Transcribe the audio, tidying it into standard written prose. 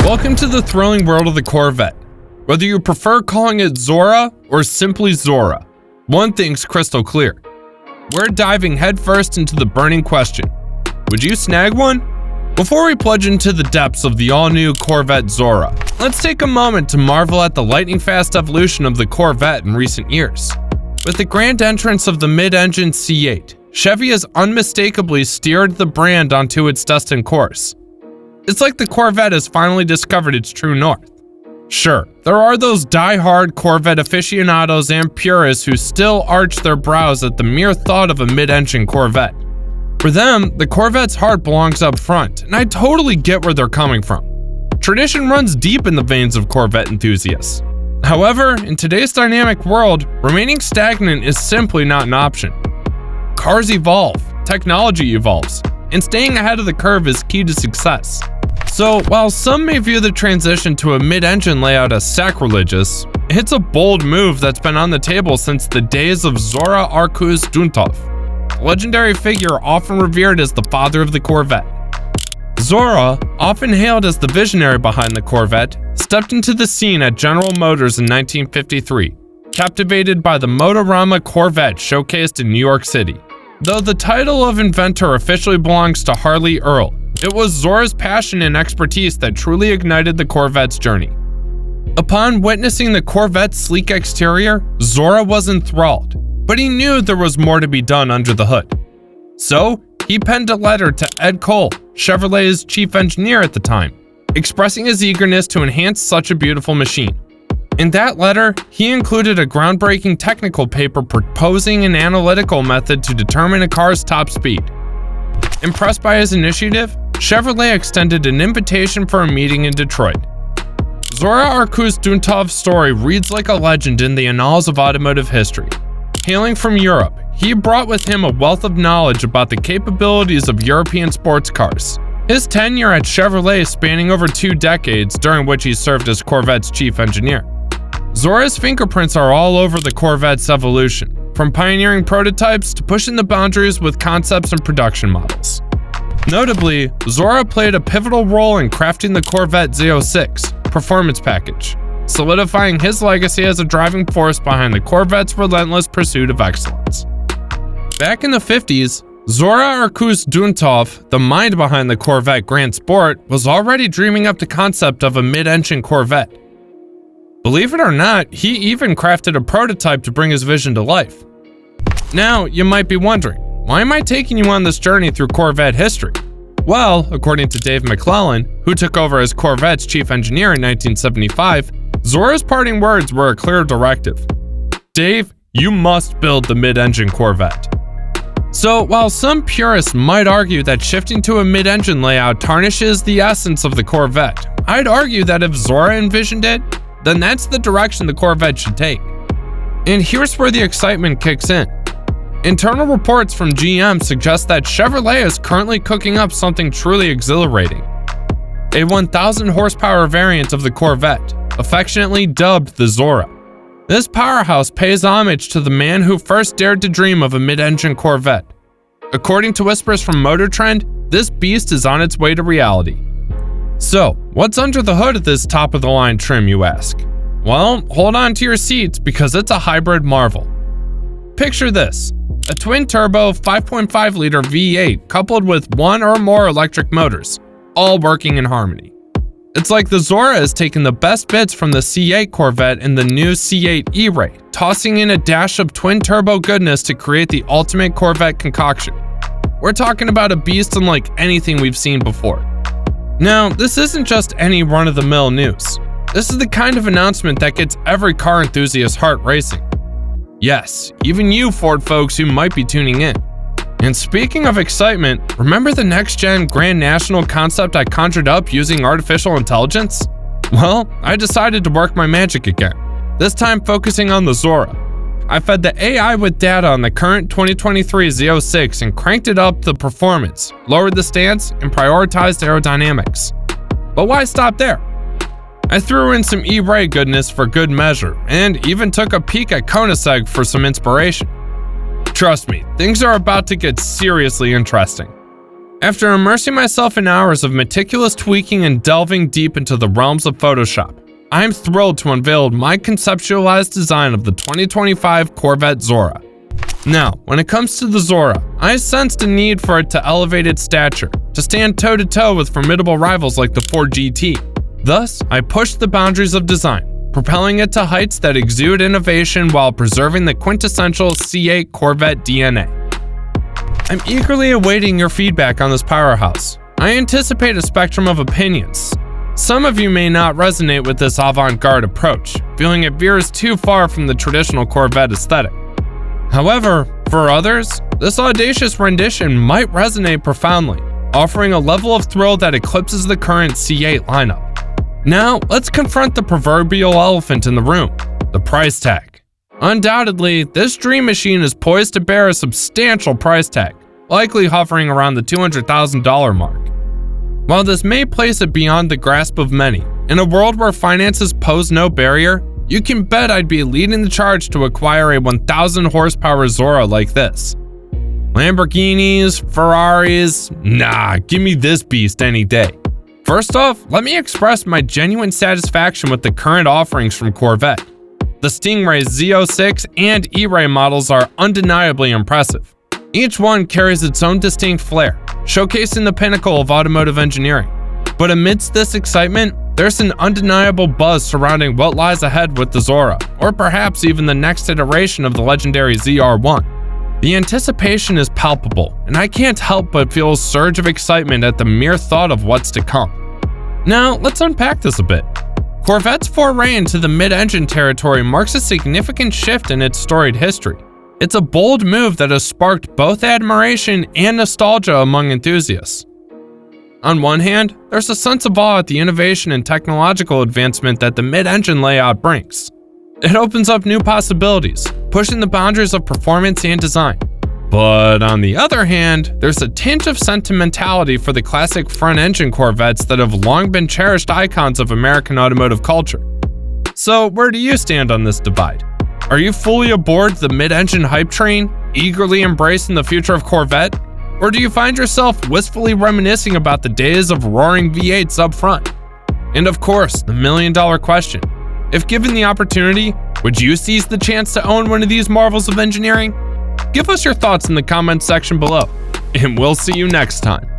Welcome to the thrilling world of the Corvette. Whether you prefer calling it Zora or simply Zora, one thing's crystal clear. We're diving headfirst into the burning question: would you snag one? Before we plunge into the depths of the all-new Corvette Zora, let's take a moment to marvel at the lightning-fast evolution of the Corvette in recent years. With the grand entrance of the mid-engine C8, Chevy has unmistakably steered the brand onto its destined course. It's like the Corvette has finally discovered its true north. Sure, there are those die-hard Corvette aficionados and purists who still arch their brows at the mere thought of a mid-engine Corvette. For them, the Corvette's heart belongs up front, and I totally get where they're coming from. Tradition runs deep in the veins of Corvette enthusiasts. However, in today's dynamic world, remaining stagnant is simply not an option. Cars evolve, technology evolves, and staying ahead of the curve is key to success. So, while some may view the transition to a mid-engine layout as sacrilegious, it's a bold move that's been on the table since the days of Zora Arkus Duntov, a legendary figure often revered as the father of the Corvette. Zora, often hailed as the visionary behind the Corvette, stepped into the scene at General Motors in 1953, captivated by the Motorama Corvette showcased in New York City. Though the title of inventor officially belongs to Harley Earl, it was Zora's passion and expertise that truly ignited the Corvette's journey. Upon witnessing the Corvette's sleek exterior, Zora was enthralled, but he knew there was more to be done under the hood. So, he penned a letter to Ed Cole, Chevrolet's chief engineer at the time, expressing his eagerness to enhance such a beautiful machine. In that letter, he included a groundbreaking technical paper proposing an analytical method to determine a car's top speed. Impressed by his initiative, Chevrolet extended an invitation for a meeting in Detroit. Zora Arkus Duntov's story reads like a legend in the annals of automotive history. Hailing from Europe, he brought with him a wealth of knowledge about the capabilities of European sports cars. His tenure at Chevrolet spanning over 2 decades, during which he served as Corvette's chief engineer. Zora's fingerprints are all over the Corvette's evolution, from pioneering prototypes to pushing the boundaries with concepts and production models. Notably, Zora played a pivotal role in crafting the Corvette Z06 performance package, solidifying his legacy as a driving force behind the Corvette's relentless pursuit of excellence. Back in the 50s, Zora Arkus Duntov, the mind behind the Corvette Grand Sport, was already dreaming up the concept of a mid-engine Corvette. Believe it or not, he even crafted a prototype to bring his vision to life. Now, you might be wondering, why am I taking you on this journey through Corvette history? Well, according to Dave McClellan, who took over as Corvette's chief engineer in 1975, Zora's parting words were a clear directive. Dave, you must build the mid-engine Corvette. So, while some purists might argue that shifting to a mid-engine layout tarnishes the essence of the Corvette, I'd argue that if Zora envisioned it, then that's the direction the Corvette should take. And here's where the excitement kicks in. Internal reports from GM suggest that Chevrolet is currently cooking up something truly exhilarating. A 1,000 horsepower variant of the Corvette, affectionately dubbed the Zora. This powerhouse pays homage to the man who first dared to dream of a mid-engine Corvette. According to whispers from Motor Trend, this beast is on its way to reality. So, what's under the hood of this top-of-the-line trim, you ask? Well, hold on to your seats because it's a hybrid marvel. Picture this: a twin-turbo 5.5-liter V8 coupled with one or more electric motors, all working in harmony. It's like the Zora has taken the best bits from the C8 Corvette and the new C8 E-Ray, tossing in a dash of twin-turbo goodness to create the ultimate Corvette concoction. We're talking about a beast unlike anything we've seen before. Now, this isn't just any run-of-the-mill news. This is the kind of announcement that gets every car enthusiast's heart racing. Yes, even you Ford folks who might be tuning in. And speaking of excitement, remember the next-gen Grand National concept I conjured up using artificial intelligence? Well, I decided to work my magic again, this time focusing on the Zora. I fed the AI with data on the current 2023 Z06 and cranked it up the performance, lowered the stance, and prioritized aerodynamics. But why stop there? I threw in some E-Ray goodness for good measure, and even took a peek at Koenigsegg for some inspiration. Trust me, things are about to get seriously interesting. After immersing myself in hours of meticulous tweaking and delving deep into the realms of Photoshop, I am thrilled to unveil my conceptualized design of the 2025 Corvette Zora. Now, when it comes to the Zora, I sensed a need for it to elevate its stature, to stand toe-to-toe with formidable rivals like the Ford GT. Thus, I pushed the boundaries of design, propelling it to heights that exude innovation while preserving the quintessential C8 Corvette DNA. I'm eagerly awaiting your feedback on this powerhouse. I anticipate a spectrum of opinions. Some of you may not resonate with this avant-garde approach, feeling it veers too far from the traditional Corvette aesthetic. However, for others, this audacious rendition might resonate profoundly, offering a level of thrill that eclipses the current C8 lineup. Now, let's confront the proverbial elephant in the room, the price tag. Undoubtedly, this dream machine is poised to bear a substantial price tag, likely hovering around the $200,000 mark. While this may place it beyond the grasp of many, in a world where finances pose no barrier, you can bet I'd be leading the charge to acquire a 1,000 horsepower Zora like this. Lamborghinis, Ferraris, nah, give me this beast any day. First off, let me express my genuine satisfaction with the current offerings from Corvette. The Stingray's Z06 and E-Ray models are undeniably impressive. Each one carries its own distinct flair, showcasing the pinnacle of automotive engineering. But amidst this excitement, there's an undeniable buzz surrounding what lies ahead with the Zora, or perhaps even the next iteration of the legendary ZR1. The anticipation is palpable, and I can't help but feel a surge of excitement at the mere thought of what's to come. Now, let's unpack this a bit. Corvette's foray into the mid-engine territory marks a significant shift in its storied history. It's a bold move that has sparked both admiration and nostalgia among enthusiasts. On one hand, there's a sense of awe at the innovation and technological advancement that the mid-engine layout brings. It opens up new possibilities, pushing the boundaries of performance and design. But on the other hand, there's a tinge of sentimentality for the classic front-engine Corvettes that have long been cherished icons of American automotive culture. So where do you stand on this divide? Are you fully aboard the mid-engine hype train, eagerly embracing the future of Corvette? Or do you find yourself wistfully reminiscing about the days of roaring V8s up front? And of course, the million-dollar question. If given the opportunity, would you seize the chance to own one of these marvels of engineering? Give us your thoughts in the comments section below, and we'll see you next time.